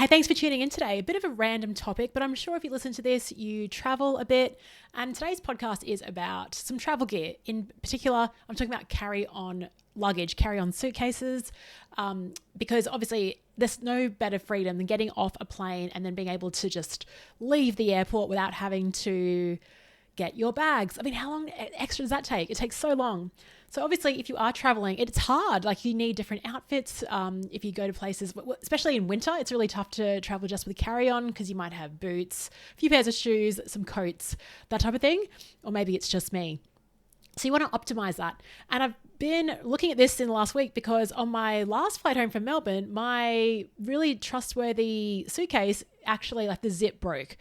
Hey, thanks for tuning in today. A bit of a random topic, but I'm sure if you listen to this, you travel a bit. And today's podcast is about some travel gear. In particular, I'm talking about carry-on luggage, carry-on suitcases, because obviously there's no better freedom than getting off a plane and then being able to just leave the airport without having to get your bags. I mean, how long extra does that take? It takes so long. So obviously, if you are traveling, it's hard. Like you need different outfits. If you go to places, especially in winter, it's really tough to travel just with carry-on because you might have boots, a few pairs of shoes, some coats, that type of thing. Or maybe it's just me. So you want to optimize that. And I've been looking at this in the last week because on my last flight home from Melbourne, my really trustworthy suitcase, actually like the zip broke.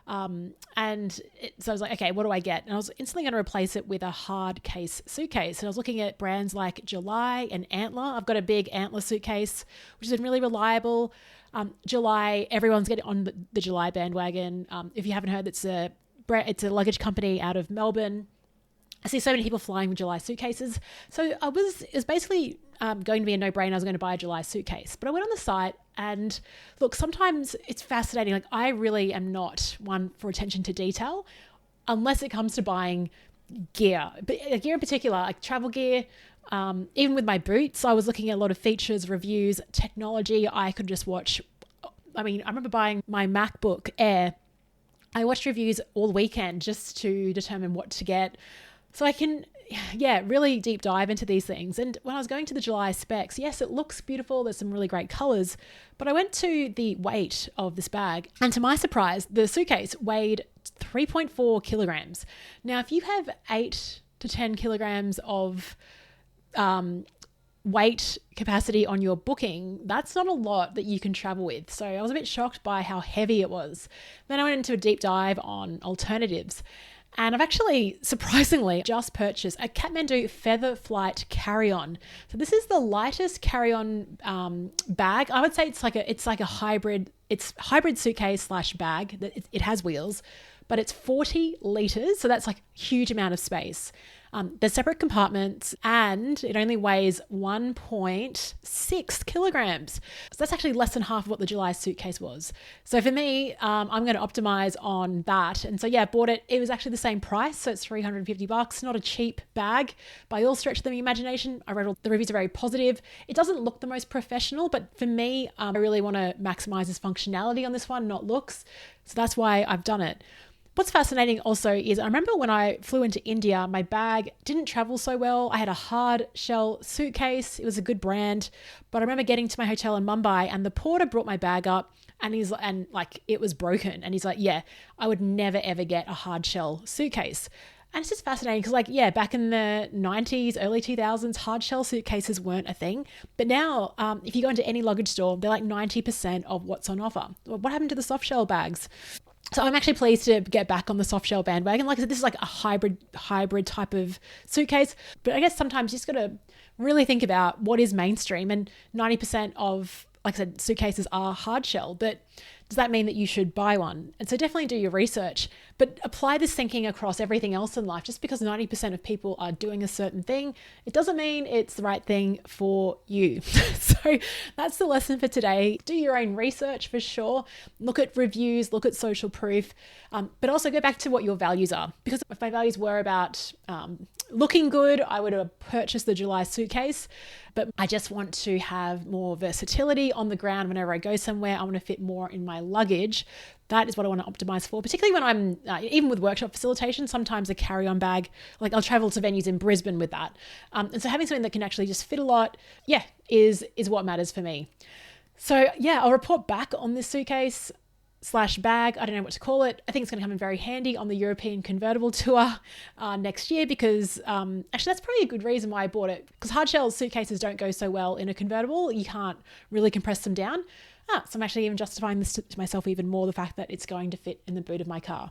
So I was like, okay, what do I get? And I was instantly going to replace it with a hard case suitcase. And I was looking at brands like July and Antler. I've got a big Antler suitcase, which has been really reliable. July, everyone's getting on the July bandwagon. If you haven't heard, it's a luggage company out of Melbourne. I see so many people flying with July suitcases. So it was basically going to be a no-brainer. I was going to buy a July suitcase. But I went on the site and look, sometimes it's fascinating. Like I really am not one for attention to detail unless it comes to buying gear. But gear in particular, like travel gear, even with my boots, I was looking at a lot of features, reviews, technology. I could just watch. I mean, I remember buying my MacBook Air. I watched reviews all weekend just to determine what to get. So I can, really deep dive into these things. And when I was going to the July specs, yes, it looks beautiful. There's some really great colors. But I went to the weight of this bag. And to my surprise, the suitcase weighed 3.4 kilograms. Now, if you have 8 to 10 kilograms of weight capacity on your booking, that's not a lot that you can travel with. So I was a bit shocked by how heavy it was. Then I went into a deep dive on alternatives. And I've actually, surprisingly, just purchased a Kathmandu Feather Flight Carry-On. So this is the lightest carry-on bag. I would say it's like a hybrid. It's hybrid suitcase / bag. It has wheels, but it's 40 liters. So that's like a huge amount of space. There's separate compartments and it only weighs 1.6 kilograms. So that's actually less than half of what the July suitcase was. So for me, I'm going to optimize on that. And so bought it. It was actually the same price. So it's $350, not a cheap bag by all stretch of the imagination. I read all the reviews are very positive. It doesn't look the most professional, but for me, I really want to maximize its functionality on this one, not looks. So that's why I've done it. What's fascinating also is I remember when I flew into India, my bag didn't travel so well. I had a hard shell suitcase. It was a good brand, but I remember getting to my hotel in Mumbai and the porter brought my bag up and it was broken. And he's like, yeah, I would never ever get a hard shell suitcase. And it's just fascinating because back in the 90s, early 2000s, hard shell suitcases weren't a thing. But now if you go into any luggage store, they're like 90% of what's on offer. What happened to the soft shell bags? So I'm actually pleased to get back on the soft shell bandwagon. Like I said, this is like a hybrid type of suitcase. But I guess sometimes you just got to really think about what is mainstream. And 90% of, like I said, suitcases are hard shell. But does that mean that you should buy one? And so definitely do your research, but apply this thinking across everything else in life. Just because 90% of people are doing a certain thing, it doesn't mean it's the right thing for you. So that's the lesson for today. Do your own research for sure. Look at reviews, look at social proof, but also go back to what your values are. Because if my values were about looking good, I would have purchased the July suitcase, but I just want to have more versatility on the ground whenever I go somewhere. I want to fit more in my luggage. That is what I want to optimize for, particularly when I'm, even with workshop facilitation, sometimes a carry-on bag, like I'll travel to venues in Brisbane with that. And so having something that can actually just fit a lot, is what matters for me. So I'll report back on this suitcase / bag. I don't know what to call it. I think it's going to come in very handy on the European convertible tour next year because actually that's probably a good reason why I bought it, because hard shell suitcases don't go so well in a convertible. You can't really compress them down. So I'm actually even justifying this to myself even more, the fact that it's going to fit in the boot of my car.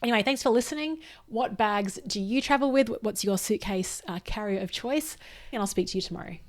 Anyway, thanks for listening. What bags do you travel with? What's your suitcase carrier of choice? And I'll speak to you tomorrow.